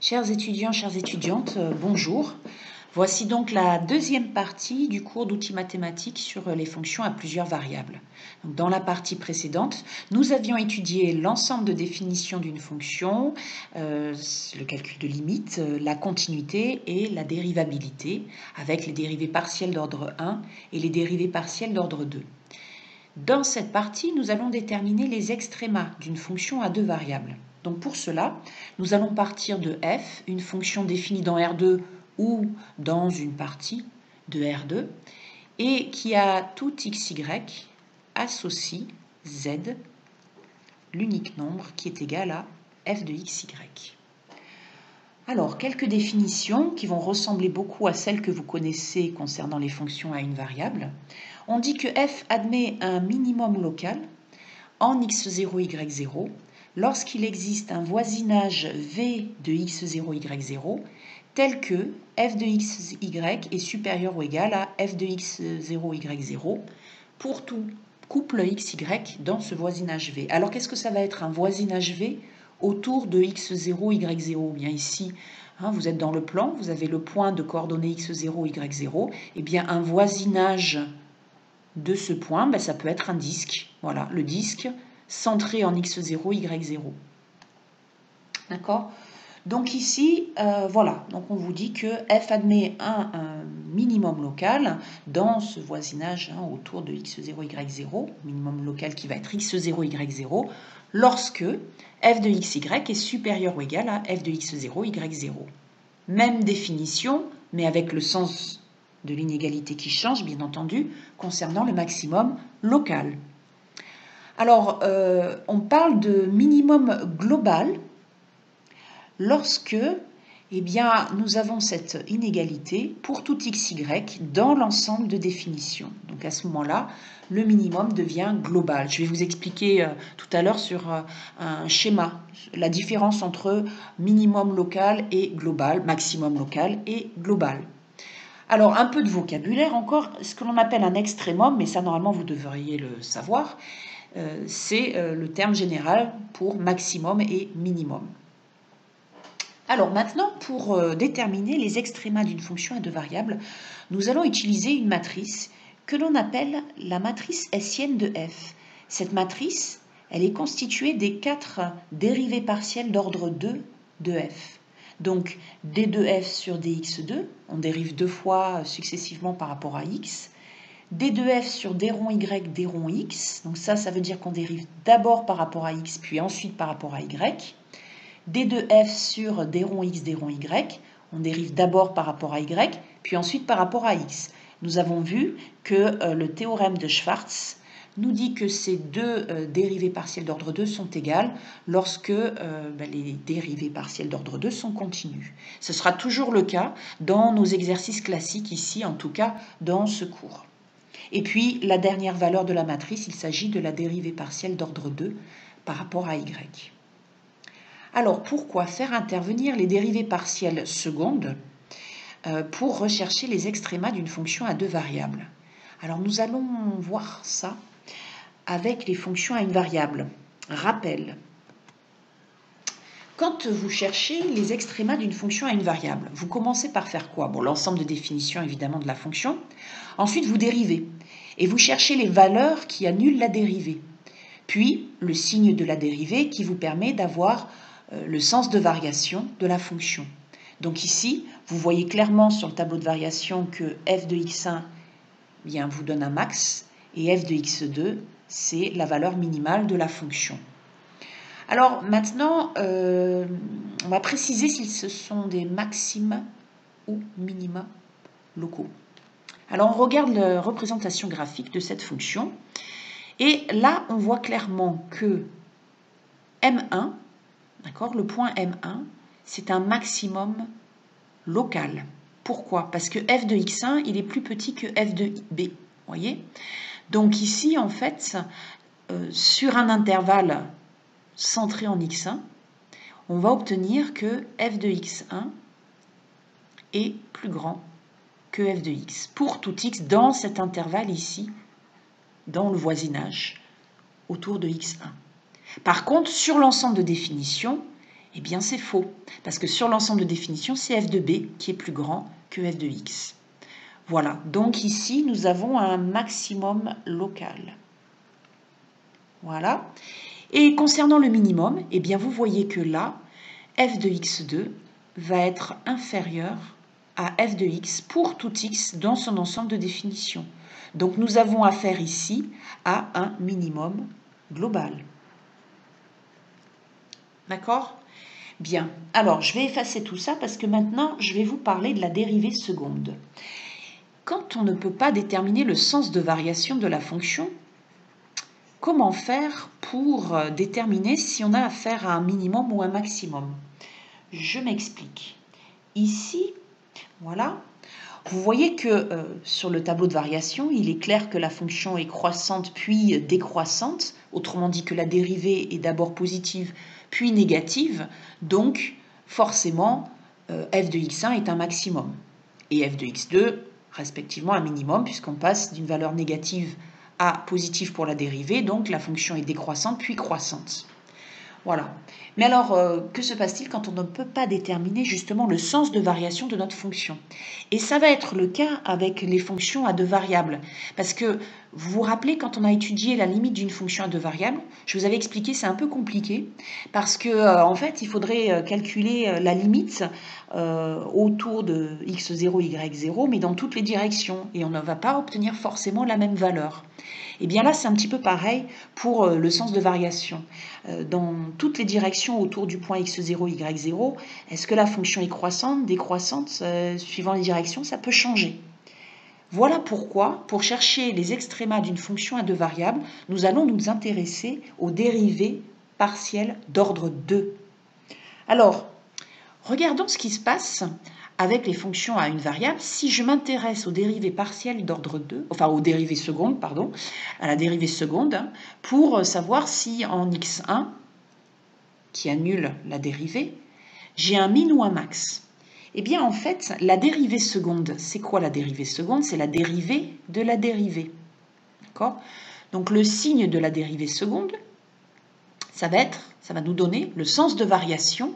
Chers étudiants, chères étudiantes, bonjour. Voici donc la deuxième partie du cours d'outils mathématiques sur les fonctions à plusieurs variables. Donc, dans la partie précédente, nous avions étudié l'ensemble de définitions d'une fonction, le calcul de limite, la continuité et la dérivabilité, avec les dérivées partielles d'ordre 1 et les dérivées partielles d'ordre 2. Dans cette partie, nous allons déterminer les extrémas d'une fonction à deux variables. Donc pour cela, nous allons partir de f, une fonction définie dans R2 ou dans une partie de R2, et qui a tout xy associe z, l'unique nombre qui est égal à f de xy. Alors, quelques définitions qui vont ressembler beaucoup à celles que vous connaissez concernant les fonctions à une variable. On dit que f admet un minimum local en x0, y0 lorsqu'il existe un voisinage v de x0, y0 tel que f de xy est supérieur ou égal à f de x0, y0 pour tout couple xy dans ce voisinage v. Alors, qu'est-ce que ça va être un voisinage v autour de x0, y0? Bien ici, vous êtes dans le plan, vous avez le point de coordonnées x0, y0. Et bien, un voisinage de ce point, ça peut être un disque. Voilà, le disque centré en x0, y0. D'accord? Donc ici, voilà, donc on vous dit que f admet un minimum local dans ce voisinage autour de x0, y0, minimum local qui va être x0, y0, lorsque f de xy est supérieur ou égal à f de x0, y0. Même définition, mais avec le sens de l'inégalité qui change, bien entendu, concernant le maximum local. Alors, on parle de minimum global lorsque nous avons cette inégalité pour tout xy dans l'ensemble de définitions. Donc à ce moment-là, le minimum devient global. Je vais vous expliquer tout à l'heure sur un schéma, la différence entre minimum local et global, maximum local et global. Alors, un peu de vocabulaire encore, ce que l'on appelle un extrémum, mais ça normalement vous devriez le savoir, c'est le terme général pour maximum et minimum. Alors maintenant, pour déterminer les extrémas d'une fonction à deux variables, nous allons utiliser une matrice que l'on appelle la matrice hessienne de f. Cette matrice, elle est constituée des 4 dérivées partielles d'ordre 2 de f. Donc d de f sur dx2, on dérive deux fois successivement par rapport à x. d de f sur d rond y, d rond x, donc ça veut dire qu'on dérive d'abord par rapport à x, puis ensuite par rapport à y. d de f sur d rond x, d rond y, on dérive d'abord par rapport à y, puis ensuite par rapport à x. Nous avons vu que le théorème de Schwarz nous dit que ces deux dérivées partielles d'ordre 2 sont égales lorsque les dérivées partielles d'ordre 2 sont continues. Ce sera toujours le cas dans nos exercices classiques ici, en tout cas dans ce cours. Et puis, la dernière valeur de la matrice, il s'agit de la dérivée partielle d'ordre 2 par rapport à y. Alors, pourquoi faire intervenir les dérivées partielles secondes pour rechercher les extrémas d'une fonction à deux variables? Alors, nous allons voir ça avec les fonctions à une variable. Rappel. Quand vous cherchez les extrémas d'une fonction à une variable, vous commencez par faire quoi? Bon, l'ensemble de définitions évidemment de la fonction. Ensuite, vous dérivez et vous cherchez les valeurs qui annulent la dérivée. Puis, le signe de la dérivée qui vous permet d'avoir le sens de variation de la fonction. Donc ici, vous voyez clairement sur le tableau de variation que f de x1 vous donne un max et f de x2, c'est la valeur minimale de la fonction. Alors maintenant, on va préciser si ce sont des maxima ou minima locaux. Alors on regarde la représentation graphique de cette fonction. Et là, on voit clairement que M1, d'accord, le point M1, c'est un maximum local. Pourquoi? Parce que f de x1, il est plus petit que f de b. Voyez? Donc ici, en fait, sur un intervalle centré en x1, on va obtenir que f de x1 est plus grand que f de x pour tout x dans cet intervalle ici, dans le voisinage autour de x1. Par contre, sur l'ensemble de définitions, Eh bien, c'est faux, parce que sur l'ensemble de définition, c'est f de b qui est plus grand que f de x. Voilà, donc ici, nous avons un maximum local. Voilà. Et concernant le minimum, eh bien, vous voyez que là, f de x2 va être inférieur à f de x pour tout x dans son ensemble de définition. Donc, nous avons affaire ici à un minimum global. D'accord ? Bien. Alors, je vais effacer tout ça parce que maintenant, je vais vous parler de la dérivée seconde. Quand on ne peut pas déterminer le sens de variation de la fonction, comment faire pour déterminer si on a affaire à un minimum ou un maximum? Je m'explique. Ici, voilà, vous voyez que sur le tableau de variation, il est clair que la fonction est croissante puis décroissante, autrement dit que la dérivée est d'abord positive puis négative, donc forcément f de x1 est un maximum et f de x2 respectivement un minimum puisqu'on passe d'une valeur négative à positive pour la dérivée, donc la fonction est décroissante puis croissante. Voilà. Mais alors, que se passe-t-il quand on ne peut pas déterminer justement le sens de variation de notre fonction? Et ça va être le cas avec les fonctions à deux variables. Parce que vous vous rappelez, quand on a étudié la limite d'une fonction à deux variables, je vous avais expliqué, c'est un peu compliqué, parce que en fait, il faudrait calculer la limite autour de x0, y0, mais dans toutes les directions, et on ne va pas obtenir forcément la même valeur. Et bien là, c'est un petit peu pareil pour le sens de variation. Dans toutes les directions autour du point x0, y0, est-ce que la fonction est croissante, décroissante, suivant les directions, ça peut changer. Voilà pourquoi, pour chercher les extrémas d'une fonction à deux variables, nous allons nous intéresser aux dérivées partielles d'ordre 2. Alors, regardons ce qui se passe avec les fonctions à une variable. Si je m'intéresse aux dérivées partielles d'ordre 2, enfin aux dérivées secondes, pardon, à la dérivée seconde, pour savoir si en x1, qui annule la dérivée, j'ai un min ou un max. Eh bien, en fait, la dérivée seconde, c'est quoi la dérivée seconde? C'est la dérivée de la dérivée. D'accord? Donc, le signe de la dérivée seconde, ça va nous donner le sens de variation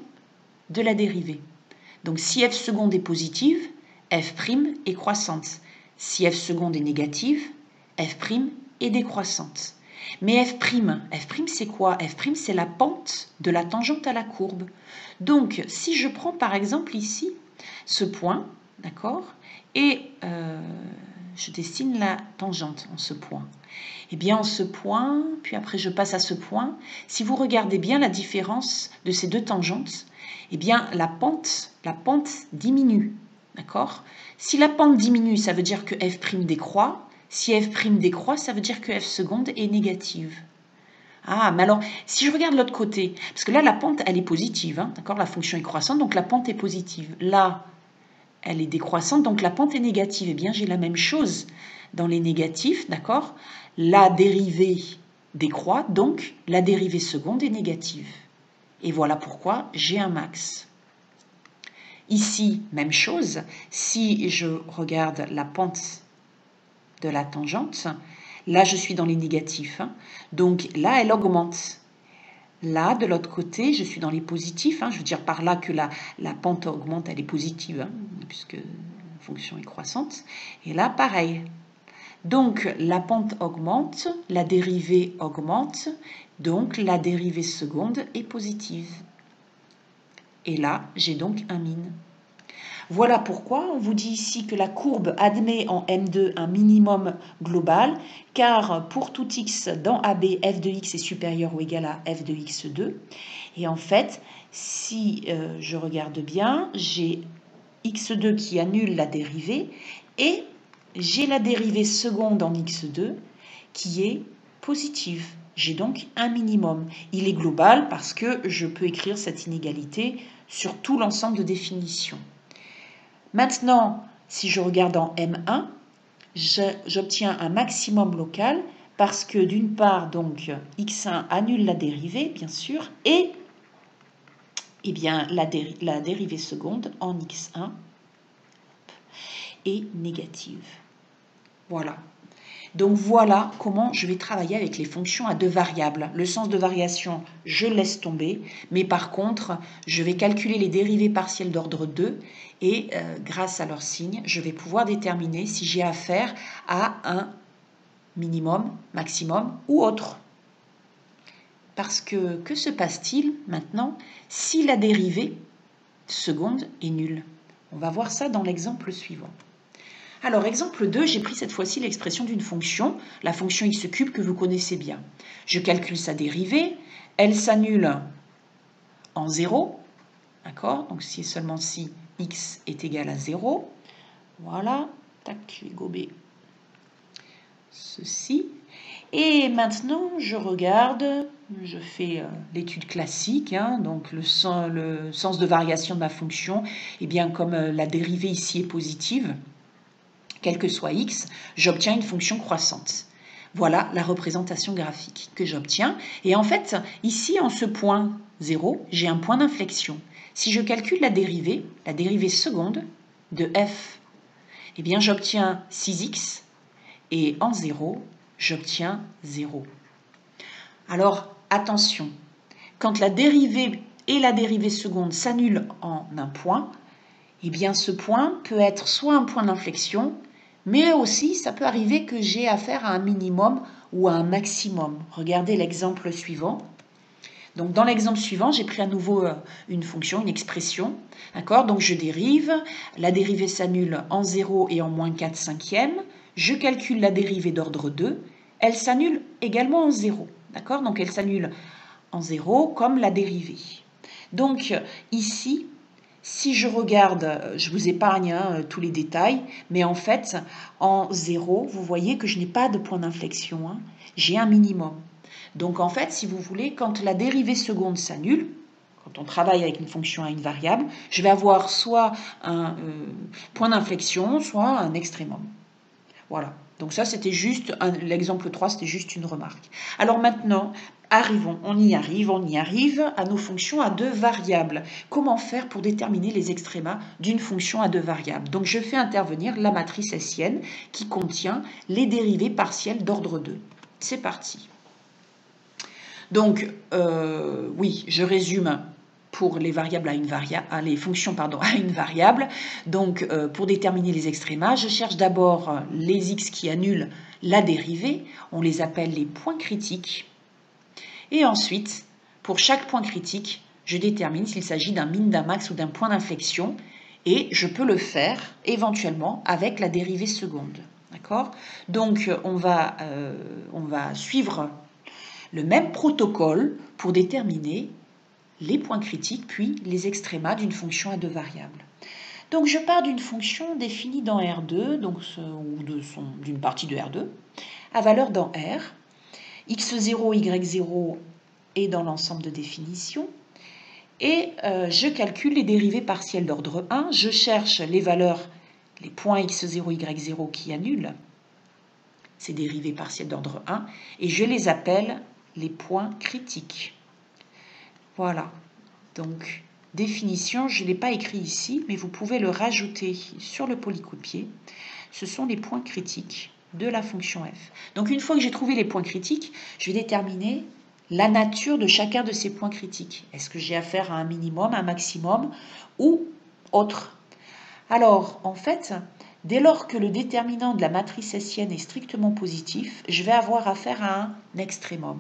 de la dérivée. Donc, si f seconde est positive, f' est croissante. Si f seconde est négative, f' est décroissante. Mais f', c'est quoi? F' c'est la pente de la tangente à la courbe. Donc, si je prends par exemple ici ce point, d'accord, et je dessine la tangente en ce point. Eh bien, en ce point, puis après je passe à ce point, si vous regardez bien la différence de ces deux tangentes, eh bien, la pente diminue, d'accord? Si la pente diminue, ça veut dire que f' décroît. Si f' décroît, ça veut dire que f seconde est négative. Ah, mais alors, si je regarde l'autre côté, parce que là, la pente, elle est positive, hein, d'accord? La fonction est croissante, donc la pente est positive. Là, elle est décroissante, donc la pente est négative. Eh bien, j'ai la même chose dans les négatifs, d'accord? La dérivée décroît, donc la dérivée seconde est négative. Et voilà pourquoi j'ai un max. Ici, même chose, si je regarde la pente de la tangente, là je suis dans les négatifs, hein, donc là elle augmente. Là, de l'autre côté, je suis dans les positifs, hein, je veux dire par là que la pente augmente, elle est positive, hein, puisque la fonction est croissante. Et là, pareil. Donc la pente augmente, la dérivée augmente, donc la dérivée seconde est positive. Et là, j'ai donc un min. Voilà pourquoi on vous dit ici que la courbe admet en M2 un minimum global, car pour tout x dans AB, f de x est supérieur ou égal à f de x2. Et en fait, si je regarde bien, j'ai x2 qui annule la dérivée, et j'ai la dérivée seconde en x2 qui est positive. J'ai donc un minimum. Il est global parce que je peux écrire cette inégalité sur tout l'ensemble de définitions. Maintenant, si je regarde en M1, j'obtiens un maximum local parce que d'une part, donc, x1 annule la dérivée, bien sûr, et eh bien, la dérivée seconde en x1 est négative. Voilà. Donc voilà comment je vais travailler avec les fonctions à deux variables. Le sens de variation, je laisse tomber, mais par contre, je vais calculer les dérivées partielles d'ordre 2 et grâce à leur signe, je vais pouvoir déterminer si j'ai affaire à un minimum, maximum ou autre. Parce que se passe-t-il maintenant si la dérivée seconde est nulle? On va voir ça dans l'exemple suivant. Alors, exemple 2, j'ai pris cette fois-ci l'expression d'une fonction, la fonction x³ que vous connaissez bien. Je calcule sa dérivée, elle s'annule en 0, d'accord? Donc, si et seulement si x est égal à 0, voilà, tac, je vais gober ceci. Et maintenant, je regarde, je fais l'étude classique, hein, donc le sens de variation de ma fonction, et bien comme la dérivée ici est positive, quel que soit x, j'obtiens une fonction croissante. Voilà la représentation graphique que j'obtiens. Et en fait, ici, en ce point 0, j'ai un point d'inflexion. Si je calcule la dérivée seconde de f, eh bien j'obtiens 6x, et en 0, j'obtiens 0. Alors, attention, quand la dérivée et la dérivée seconde s'annulent en un point, eh bien ce point peut être soit un point d'inflexion, mais aussi ça peut arriver que j'ai affaire à un minimum ou à un maximum. Regardez l'exemple suivant. Donc dans l'exemple suivant, j'ai pris à nouveau une fonction, une expression. D'accord? Donc je dérive, la dérivée s'annule en 0 et en moins 4 cinquièmes. Je calcule la dérivée d'ordre 2. Elle s'annule également en 0. D'accord? Donc elle s'annule en 0 comme la dérivée. Donc ici, si je regarde, je vous épargne tous les détails, mais en fait, en 0, vous voyez que je n'ai pas de point d'inflexion, hein, j'ai un minimum. Donc en fait, si vous voulez, quand la dérivée seconde s'annule, quand on travaille avec une fonction à une variable, je vais avoir soit un point d'inflexion, soit un extrémum. Voilà. Donc ça, c'était juste, l'exemple 3, c'était juste une remarque. Alors maintenant, on y arrive à nos fonctions à deux variables. Comment faire pour déterminer les extrémas d'une fonction à deux variables? Donc je fais intervenir la matrice hessienne qui contient les dérivées partielles d'ordre 2. C'est parti. Donc, oui, je résume pour les variables les fonctions à une variable. Donc, pour déterminer les extrémas, je cherche d'abord les x qui annulent la dérivée. On les appelle les points critiques. Et ensuite, pour chaque point critique, je détermine s'il s'agit d'un min, d'un max ou d'un point d'inflexion. Et je peux le faire éventuellement avec la dérivée seconde. D'accord? Donc, on va suivre le même protocole pour déterminer les points critiques puis les extrémas d'une fonction à deux variables. Donc je pars d'une fonction définie dans R2, donc, ou d'une partie de R2, à valeur dans R. X0, Y0 est dans l'ensemble de définition. Et je calcule les dérivées partielles d'ordre 1. Je cherche les valeurs, les points X0, Y0 qui annulent ces dérivées partielles d'ordre 1. Et je les appelle les points critiques. Voilà, donc définition, je ne l'ai pas écrit ici, mais vous pouvez le rajouter sur le polycoup de pied. Ce sont les points critiques de la fonction f. Donc une fois que j'ai trouvé les points critiques, je vais déterminer la nature de chacun de ces points critiques. Est-ce que j'ai affaire à un minimum, un maximum ou autre? Alors, en fait, dès lors que le déterminant de la matrice hessienne est strictement positif, je vais avoir affaire à un extrémum.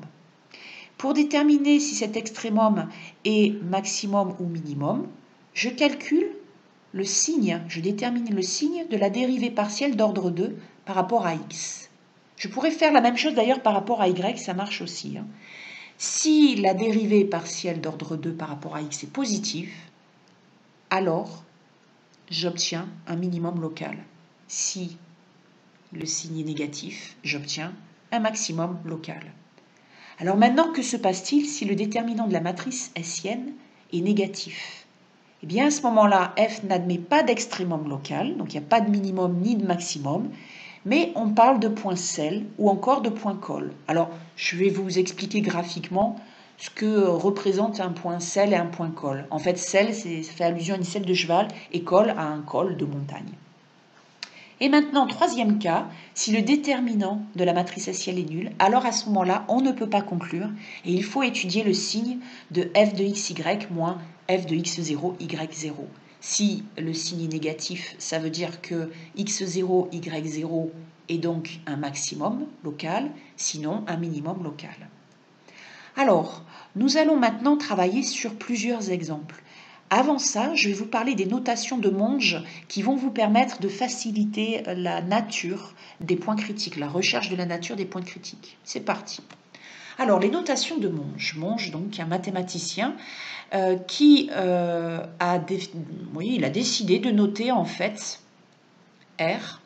Pour déterminer si cet extrémum est maximum ou minimum, je calcule le signe, je détermine le signe de la dérivée partielle d'ordre 2 par rapport à x. Je pourrais faire la même chose d'ailleurs par rapport à y, ça marche aussi. Si la dérivée partielle d'ordre 2 par rapport à x est positive, alors j'obtiens un minimum local. Si le signe est négatif, j'obtiens un maximum local. Alors maintenant, que se passe-t-il si le déterminant de la matrice hessienne est négatif? Eh bien, à ce moment-là, f n'admet pas d'extrémum local, donc il n'y a pas de minimum ni de maximum, mais on parle de point sel ou encore de point col. Alors, je vais vous expliquer graphiquement ce que représente un point sel et un point col. En fait, sel, ça fait allusion à une selle de cheval et col à un col de montagne. Et maintenant, troisième cas, si le déterminant de la matrice essienne est nul, alors à ce moment-là, on ne peut pas conclure et il faut étudier le signe de f de xy moins f de x0, y0. Si le signe est négatif, ça veut dire que x0, y0 est donc un maximum local, sinon un minimum local. Alors, nous allons maintenant travailler sur plusieurs exemples. Avant ça, je vais vous parler des notations de Monge qui vont vous permettre de faciliter la nature des points critiques, la recherche de la nature des points critiques. C'est parti. Alors, les notations de Monge. Monge, donc, un mathématicien qui a décidé de noter en fait R,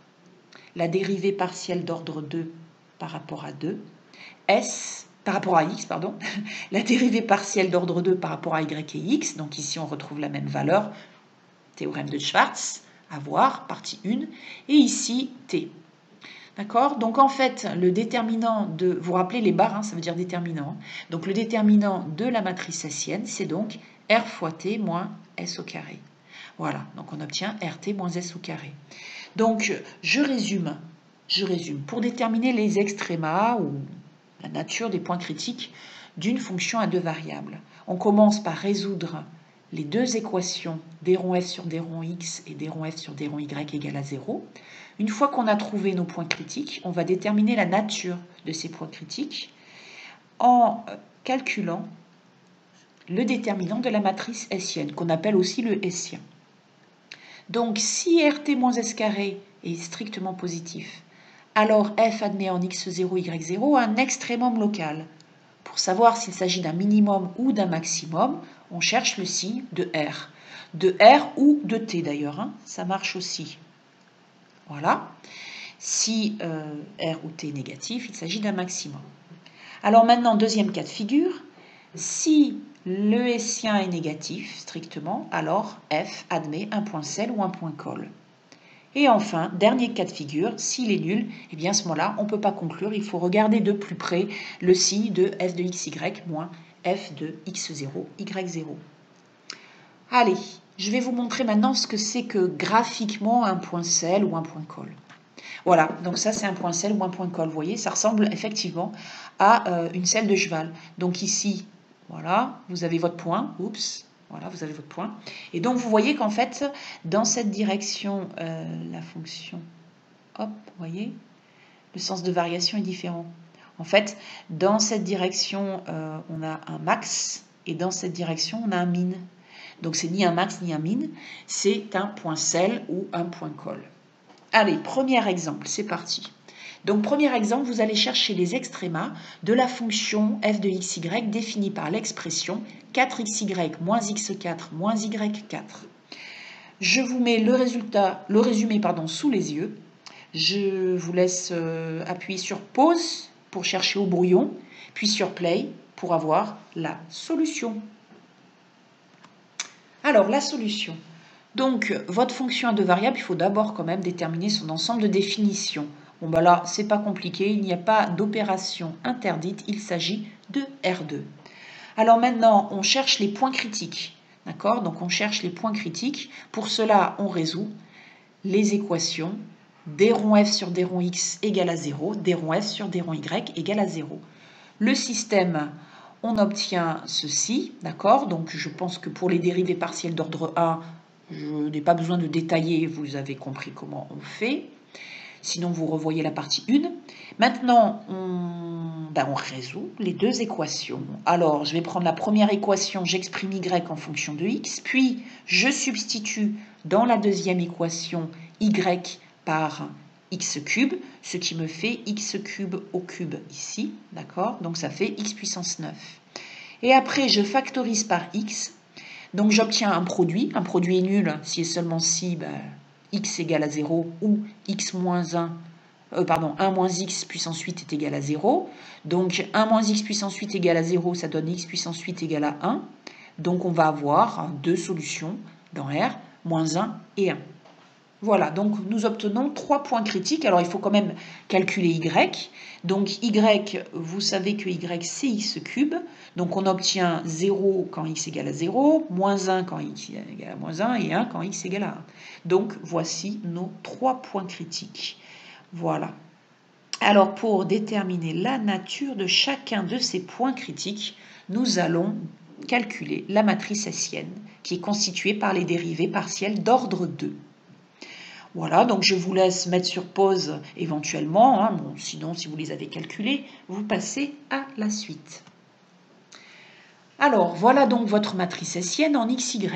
la dérivée partielle d'ordre 2 par rapport à 2, S, par rapport à x, pardon, la dérivée partielle d'ordre 2 par rapport à y et x, donc ici on retrouve la même valeur, théorème de Schwarz, à voir, partie 1, et ici t. D'accord? Donc en fait, le déterminant de, vous vous rappelez les barres, hein, ça veut dire déterminant, donc le déterminant de la matrice hessienne, c'est donc R fois t moins s au carré. Voilà, donc on obtient RT moins s au carré. Donc je résume, pour déterminer les extrémas ou la nature des points critiques d'une fonction à deux variables. On commence par résoudre les deux équations d rond f sur d rond x et d rond f sur d rond y égale à 0. Une fois qu'on a trouvé nos points critiques, on va déterminer la nature de ces points critiques en calculant le déterminant de la matrice hessienne, qu'on appelle aussi le hessien. Donc si RT moins S carré est strictement positif, alors f admet en x0, y0 un extrémum local. Pour savoir s'il s'agit d'un minimum ou d'un maximum, on cherche le signe de R. De R ou de T d'ailleurs, hein, ça marche aussi. Voilà. Si R ou T est négatif, il s'agit d'un maximum. Alors maintenant, deuxième cas de figure, si le hessien est négatif strictement, alors F admet un point sel ou un point colle. Et enfin, dernier cas de figure, s'il est nul, eh bien à ce moment-là, on ne peut pas conclure, il faut regarder de plus près le signe de f de xy moins f de x0, y0. Allez, je vais vous montrer maintenant ce que c'est que graphiquement un point sel ou un point colle. Voilà, donc ça c'est un point sel ou un point colle, vous voyez, ça ressemble effectivement à une selle de cheval. Donc ici, voilà, vous avez votre point, oups. Voilà, vous avez votre point. Et donc, vous voyez qu'en fait, dans cette direction, la fonction, hop, vous voyez, le sens de variation est différent. En fait, dans cette direction, on a un max, et dans cette direction, on a un min. Donc, c'est ni un max ni un min, c'est un point sel ou un point colle. Allez, premier exemple, c'est parti. Donc, premier exemple, vous allez chercher les extrémas de la fonction f de xy définie par l'expression 4xy moins x4 moins y4. Je vous mets le résumé sous les yeux. Je vous laisse appuyer sur pause pour chercher au brouillon, puis sur play pour avoir la solution. Alors, la solution. Donc, votre fonction à deux variables, il faut d'abord quand même déterminer son ensemble de définitions. Bon, bah là, c'est pas compliqué, il n'y a pas d'opération interdite, il s'agit de R2. Alors maintenant, on cherche les points critiques. D'accord? Donc, on cherche les points critiques. Pour cela, on résout les équations d rond f sur d rond x égale à 0, d rond f sur d rond y égale à 0. Le système, on obtient ceci, d'accord? Donc, je pense que pour les dérivées partielles d'ordre 1, je n'ai pas besoin de détailler, vous avez compris comment on fait. Sinon, vous revoyez la partie 1. Maintenant, on résout les deux équations. Alors, je vais prendre la première équation, j'exprime y en fonction de x, puis je substitue dans la deuxième équation y par x cube, ce qui me fait x cube au cube ici, d'accord? Donc, ça fait x puissance 9. Et après, je factorise par x. Donc j'obtiens un produit est nul si et seulement si x égale à 0 ou x moins 1 moins x puissance 8 est égal à 0. Donc 1 moins x puissance 8 égale à 0, ça donne x puissance 8 égale à 1. Donc on va avoir deux solutions dans R, moins 1 et 1. Voilà, donc nous obtenons 3 points critiques. Alors il faut quand même calculer y. Donc y, vous savez que y c'est x cube. Donc on obtient 0 quand x égale à 0, moins 1 quand x égale à moins 1 et 1 quand x égale à 1. Donc voici nos 3 points critiques. Voilà. Alors pour déterminer la nature de chacun de ces points critiques, nous allons calculer la matrice hessienne qui est constituée par les dérivées partielles d'ordre 2. Voilà, donc je vous laisse mettre sur pause éventuellement, hein, bon, sinon si vous les avez calculés, vous passez à la suite. Alors, voilà donc votre matrice hessienne en XY.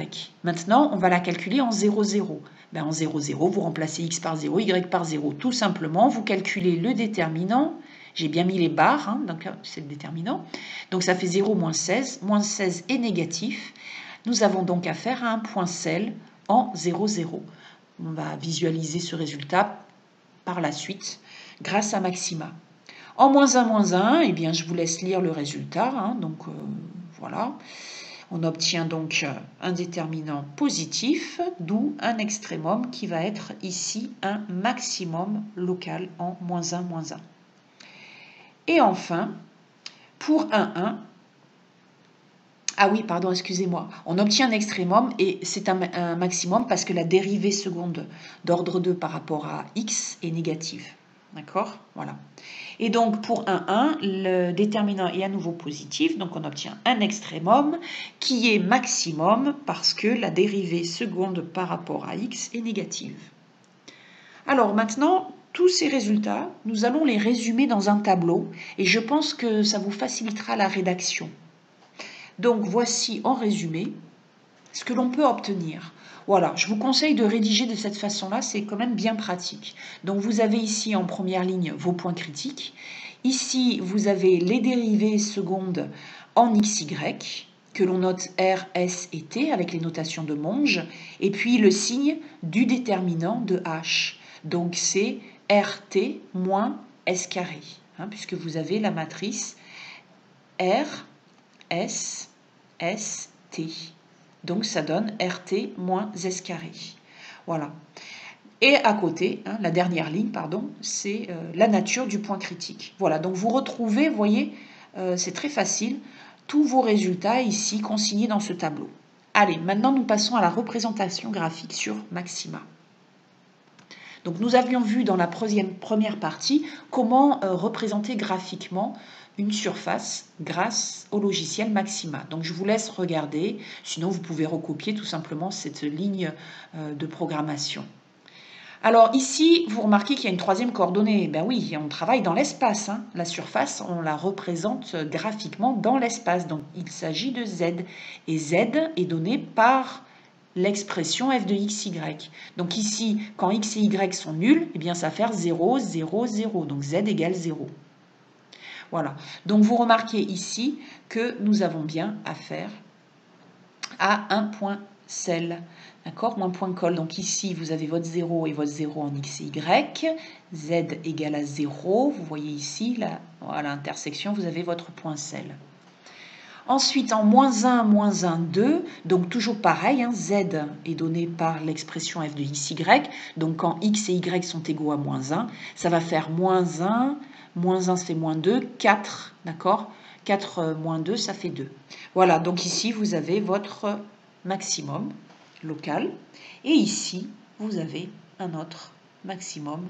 Maintenant, on va la calculer en 0, 0. Ben, en 0, 0, vous remplacez x par 0, y par 0. Tout simplement, vous calculez le déterminant. J'ai bien mis les barres, hein, donc c'est le déterminant. Donc ça fait 0 moins 16. Moins 16 est négatif. Nous avons donc affaire à un point sel en 0, 0. On va visualiser ce résultat par la suite grâce à Maxima. En moins 1, eh bien, je vous laisse lire le résultat. Hein, donc voilà. On obtient donc un déterminant positif, d'où un extrémum qui va être ici un maximum local en moins 1, moins 1. Et enfin, pour 1, 1, ah oui, pardon, excusez-moi. On obtient un extrémum et c'est un maximum parce que la dérivée seconde d'ordre 2 par rapport à x est négative. D'accord? Voilà. Et donc, pour 1, 1, le déterminant est à nouveau positif. Donc, on obtient un extrémum qui est maximum parce que la dérivée seconde par rapport à x est négative. Alors, maintenant, tous ces résultats, nous allons les résumer dans un tableau et je pense que ça vous facilitera la rédaction. Donc, voici en résumé ce que l'on peut obtenir. Voilà, je vous conseille de rédiger de cette façon-là, c'est quand même bien pratique. Donc, vous avez ici en première ligne vos points critiques. Ici, vous avez les dérivées secondes en XY, que l'on note R, S et T avec les notations de Monge, et puis le signe du déterminant de H. Donc, c'est RT moins S carré, hein, puisque vous avez la matrice R, S, S, T. Donc, ça donne RT moins S carré. Voilà. Et à côté, hein, la dernière ligne, pardon, c'est la nature du point critique. Voilà, donc vous retrouvez, vous voyez, c'est très facile, tous vos résultats ici consignés dans ce tableau. Allez, maintenant nous passons à la représentation graphique sur Maxima. Donc nous avions vu dans la première partie comment représenter graphiquement une surface grâce au logiciel Maxima. Donc je vous laisse regarder, sinon vous pouvez recopier tout simplement cette ligne de programmation. Alors ici, vous remarquez qu'il y a une troisième coordonnée. Ben oui, on travaille dans l'espace. Hein. La surface, on la représente graphiquement dans l'espace. Donc il s'agit de Z. Et Z est donné par l'expression f de xy. Donc ici, quand x et y sont nuls, eh bien ça va faire 0, 0, 0. Donc z égale 0. Voilà. Donc vous remarquez ici que nous avons bien affaire à un point sel. D'accord, ou un point colle. Donc ici, vous avez votre 0 et votre 0 en x et y. Z égale à 0. Vous voyez ici, là, à l'intersection, vous avez votre point sel. Ensuite, en moins 1, 2, donc toujours pareil, hein, Z est donné par l'expression f de xy. Donc quand x et y sont égaux à moins 1, ça va faire moins 1 ça fait moins 2, 4, d'accord? 4 moins 2, ça fait 2. Voilà, donc ici, vous avez votre maximum local. Et ici, vous avez un autre maximum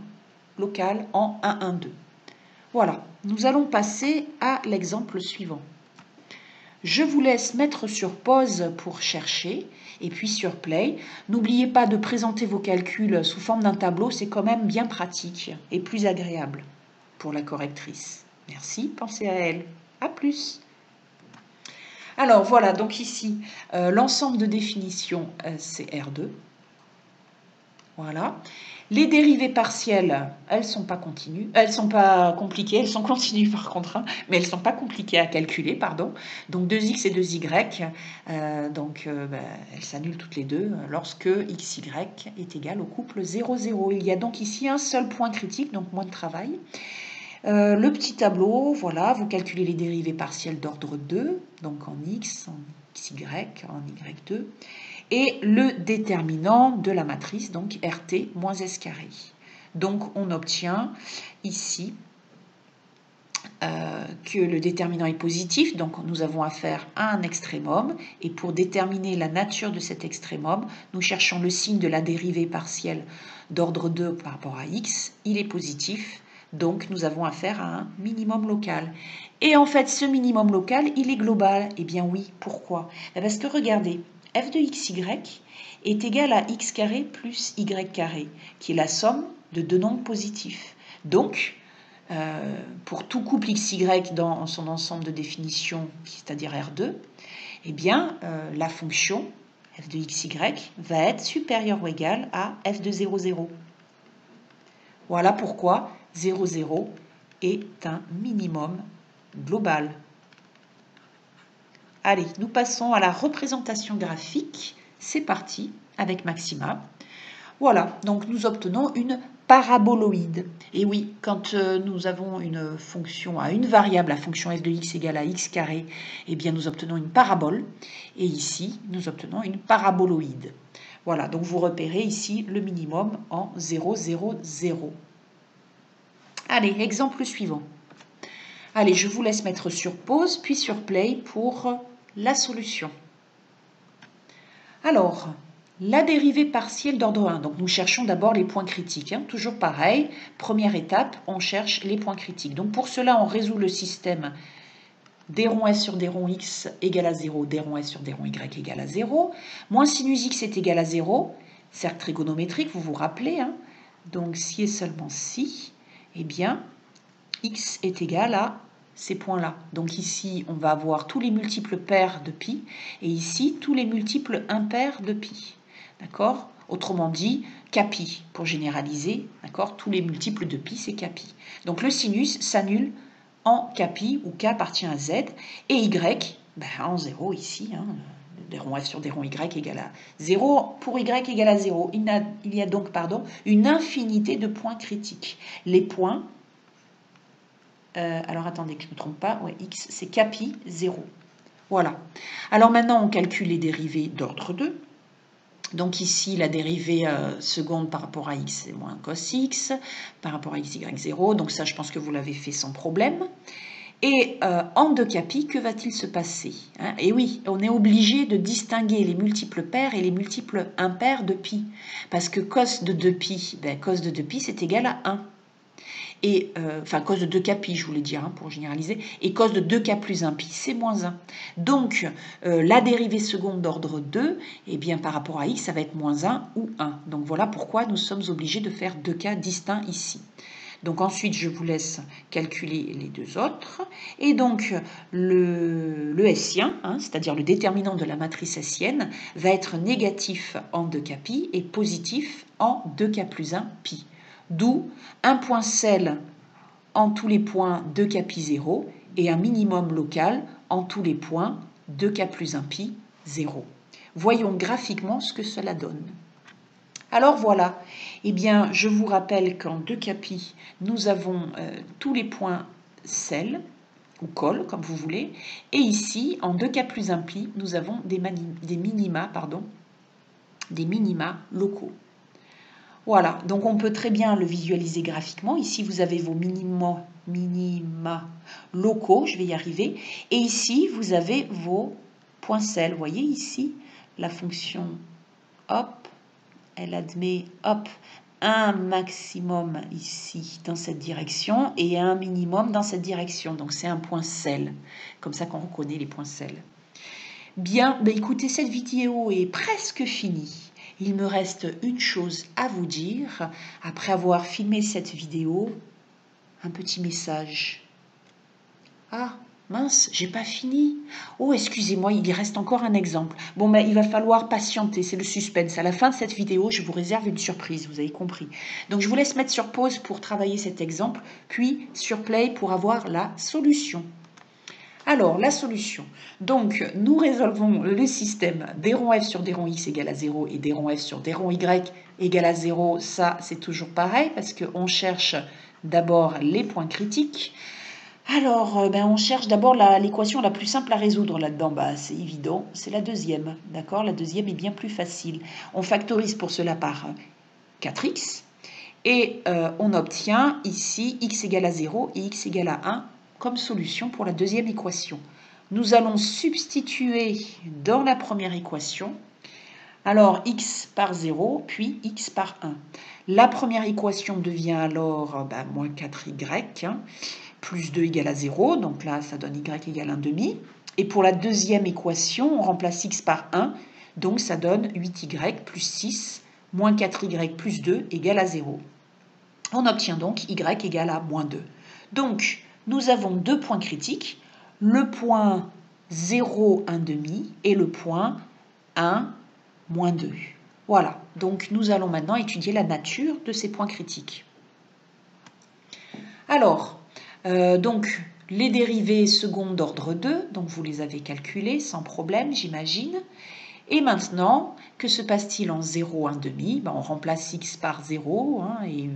local en 1, 1, 2. Voilà, nous allons passer à l'exemple suivant. Je vous laisse mettre sur pause pour chercher et puis sur play. N'oubliez pas de présenter vos calculs sous forme d'un tableau, c'est quand même bien pratique et plus agréable pour la correctrice. Merci, pensez à elle. À plus. Alors voilà, donc ici, l'ensemble de définitions, c'est R2. Voilà. Les dérivées partielles, elles ne sont pas continues, elles ne sont pas compliquées, elles sont continues par contre, hein, mais elles ne sont pas compliquées à calculer, pardon. Donc 2x et 2y, elles s'annulent toutes les deux lorsque xy est égal au couple 0, 0. Il y a donc ici un seul point critique, donc moins de travail. Le petit tableau, voilà, vous calculez les dérivées partielles d'ordre 2, donc en x, en xy, en y2. et le déterminant de la matrice, donc RT moins S carré. Donc on obtient ici que le déterminant est positif, donc nous avons affaire à un extrémum, et pour déterminer la nature de cet extrémum, nous cherchons le signe de la dérivée partielle d'ordre 2 par rapport à x, il est positif, donc nous avons affaire à un minimum local. Et en fait, ce minimum local, il est global. Eh bien oui, pourquoi? Parce que regardez, f de xy est égal à x carré plus y carré, qui est la somme de deux nombres positifs. Donc, pour tout couple XY dans son ensemble de définition, c'est-à-dire R2, eh bien, la fonction f de XY va être supérieure ou égale à f de 0, 0. Voilà pourquoi 0, 0 est un minimum global. Allez, nous passons à la représentation graphique. C'est parti avec Maxima. Voilà, donc nous obtenons une paraboloïde. Et oui, quand nous avons une fonction à une variable, la fonction f de x égale à x carré, eh bien nous obtenons une parabole. Et ici, nous obtenons une paraboloïde. Voilà, donc vous repérez ici le minimum en 0, 0, 0. Allez, exemple suivant. Allez, je vous laisse mettre sur pause, puis sur play pour la solution. Alors, la dérivée partielle d'ordre 1. Donc, nous cherchons d'abord les points critiques. Hein. Toujours pareil, première étape, on cherche les points critiques. Donc, pour cela, on résout le système d rond s sur d rond x égale à 0, d rond s sur d rond y égale à 0. Moins sinus x est égal à 0. Cercle trigonométrique, vous vous rappelez. Hein. Donc, si et seulement si, eh bien, x est égal à ces points-là. Donc ici, on va avoir tous les multiples pairs de pi, et ici, tous les multiples impairs de pi. D'accord? Autrement dit, kpi, pour généraliser, d'accord? Tous les multiples de pi, c'est kpi. Donc le sinus s'annule en kpi, où k appartient à z, et y, en 0 ici, hein, d rond f sur d rond y égale à 0. Pour y égale à 0, il y a donc une infinité de points critiques. Les points... alors attendez que je ne me trompe pas, ouais, x c'est kpi 0. Voilà. Alors maintenant on calcule les dérivées d'ordre 2. Donc ici la dérivée seconde par rapport à x c'est moins cos x, par rapport à xy 0, donc ça je pense que vous l'avez fait sans problème. Et en 2 kpi, que va-t-il se passer, hein? Et oui, on est obligé de distinguer les multiples pairs et les multiples impairs de pi, parce que cos de 2pi, cos de 2pi c'est égal à 1. Et, enfin, cos de 2k pi, je voulais dire, hein, pour généraliser, et cos de 2k plus 1 pi, c'est moins 1. Donc, la dérivée seconde d'ordre 2, eh bien, par rapport à x, ça va être moins 1 ou 1. Donc, voilà pourquoi nous sommes obligés de faire 2 cas distincts ici. Donc, ensuite, je vous laisse calculer les deux autres. Et donc, le hessien, hein, c'est-à-dire le déterminant de la matrice hessienne, va être négatif en 2k pi et positif en 2k plus 1 pi. D'où un point sel en tous les points 2k pi 0 et un minimum local en tous les points 2k plus 1 pi 0. Voyons graphiquement ce que cela donne. Alors voilà, eh bien je vous rappelle qu'en 2k pi, nous avons tous les points sel ou col, comme vous voulez, et ici, en 2k plus 1 pi, nous avons des minima locaux. Voilà, donc on peut très bien le visualiser graphiquement. Ici, vous avez vos minima locaux, je vais y arriver. Et ici, vous avez vos points sel. Vous voyez ici, la fonction, hop, elle admet, hop, un maximum ici dans cette direction et un minimum dans cette direction. Donc c'est un point sel, comme ça qu'on reconnaît les points sel. Bien, écoutez, cette vidéo est presque finie. Il me reste une chose à vous dire. Après avoir filmé cette vidéo, un petit message. Ah, mince, j'ai pas fini. Oh, excusez-moi, il y reste encore un exemple. Bon, il va falloir patienter, c'est le suspense. À la fin de cette vidéo, je vous réserve une surprise, vous avez compris. Donc, je vous laisse mettre sur pause pour travailler cet exemple, puis sur play pour avoir la solution. Alors, la solution. Donc, nous résolvons le système d rond f sur d rond x égale à 0 et d rond f sur d rond y égale à 0. Ça, c'est toujours pareil parce qu'on cherche d'abord les points critiques. Alors, ben, on cherche d'abord l'équation la plus simple à résoudre là-dedans. Bah, c'est évident, c'est la deuxième. D'accord? La deuxième est bien plus facile. On factorise pour cela par 4x. Et on obtient ici x égale à 0 et x égale à 1 comme solution pour la deuxième équation. Nous allons substituer dans la première équation, alors x par 0, puis x par 1. La première équation devient alors moins 4y, hein, plus 2 égale à 0, donc là ça donne y égale 1,5. Et pour la deuxième équation, on remplace x par 1, donc ça donne 8y plus 6, moins 4y plus 2 égale à 0. On obtient donc y égale à moins 2. Donc, nous avons deux points critiques, le point 0, 1,5 et le point 1, moins 2. Voilà, donc nous allons maintenant étudier la nature de ces points critiques. Alors, donc, les dérivées secondes d'ordre 2, donc vous les avez calculées sans problème, j'imagine. Et maintenant, que se passe-t-il en 0, 1,5 ? On remplace x par 0 hein, et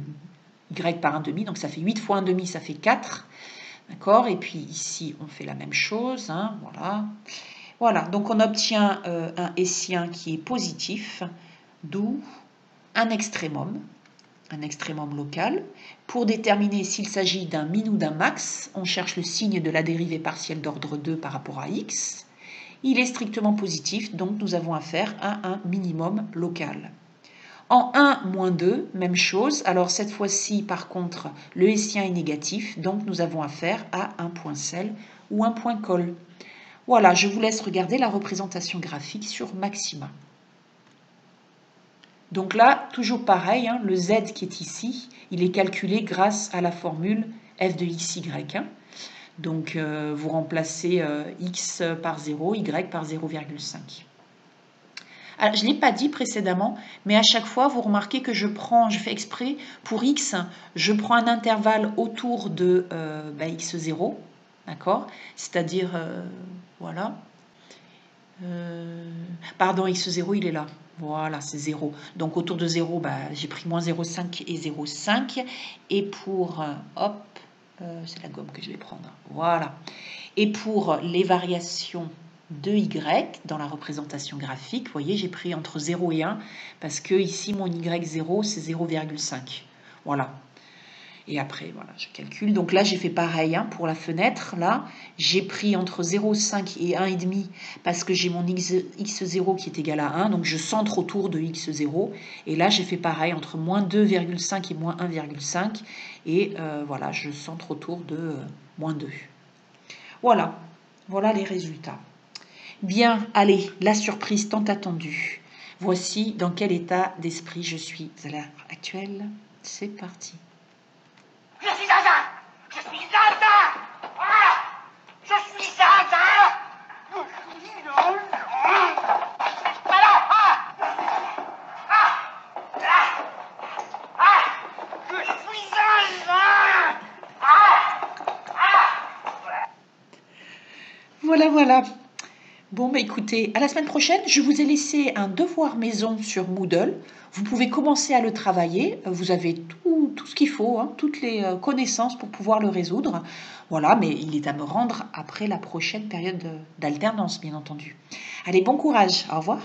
y par 1,5, donc ça fait 8 fois 1,5, ça fait 4. D'accord? Et puis ici, on fait la même chose. Hein, voilà. Voilà, donc on obtient un hessien qui est positif, d'où un extrémum local. Pour déterminer s'il s'agit d'un min ou d'un max, on cherche le signe de la dérivée partielle d'ordre 2 par rapport à x. Il est strictement positif, donc nous avons affaire à un minimum local. En 1, moins 2, même chose. Alors cette fois-ci, par contre, le hessien est négatif, donc nous avons affaire à un point sel ou un point col. Voilà, je vous laisse regarder la représentation graphique sur Maxima. Donc là, toujours pareil, hein, le z qui est ici, il est calculé grâce à la formule f de xy. Hein. Donc vous remplacez x par 0, y par 0,5. Alors, je ne l'ai pas dit précédemment, mais à chaque fois, vous remarquez que je fais exprès, pour x, je prends un intervalle autour de x0, d'accord? C'est-à-dire, voilà. Pardon, x0, il est là. Voilà, c'est 0. Donc autour de 0, j'ai pris moins 0,5 et 0,5. Et pour, hop, c'est la gomme que je vais prendre. Voilà. Et pour les variations de y dans la représentation graphique, vous voyez, j'ai pris entre 0 et 1 parce que ici, mon y0, c'est 0,5. Voilà. Et après, voilà, je calcule. Donc là, j'ai fait pareil hein, pour la fenêtre. Là, j'ai pris entre 0,5 et 1,5 parce que j'ai mon x0 qui est égal à 1. Donc je centre autour de x0. Et là, j'ai fait pareil entre moins 2,5 et moins 1,5. Et voilà, je centre autour de moins 2. Voilà, voilà les résultats. Bien, allez, la surprise tant attendue. Voici dans quel état d'esprit je suis à l'heure actuelle. C'est parti. Je suis Zinzin! Je suis Zinzin! Ah! Je suis Zinzin! Je suis voilà! Je suis Zinzin! Voilà. Bon, écoutez, à la semaine prochaine. Je vous ai laissé un devoir maison sur Moodle. Vous pouvez commencer à le travailler. Vous avez tout ce qu'il faut, hein, toutes les connaissances pour pouvoir le résoudre. Voilà, mais il est à me rendre après la prochaine période d'alternance, bien entendu. Allez, bon courage. Au revoir.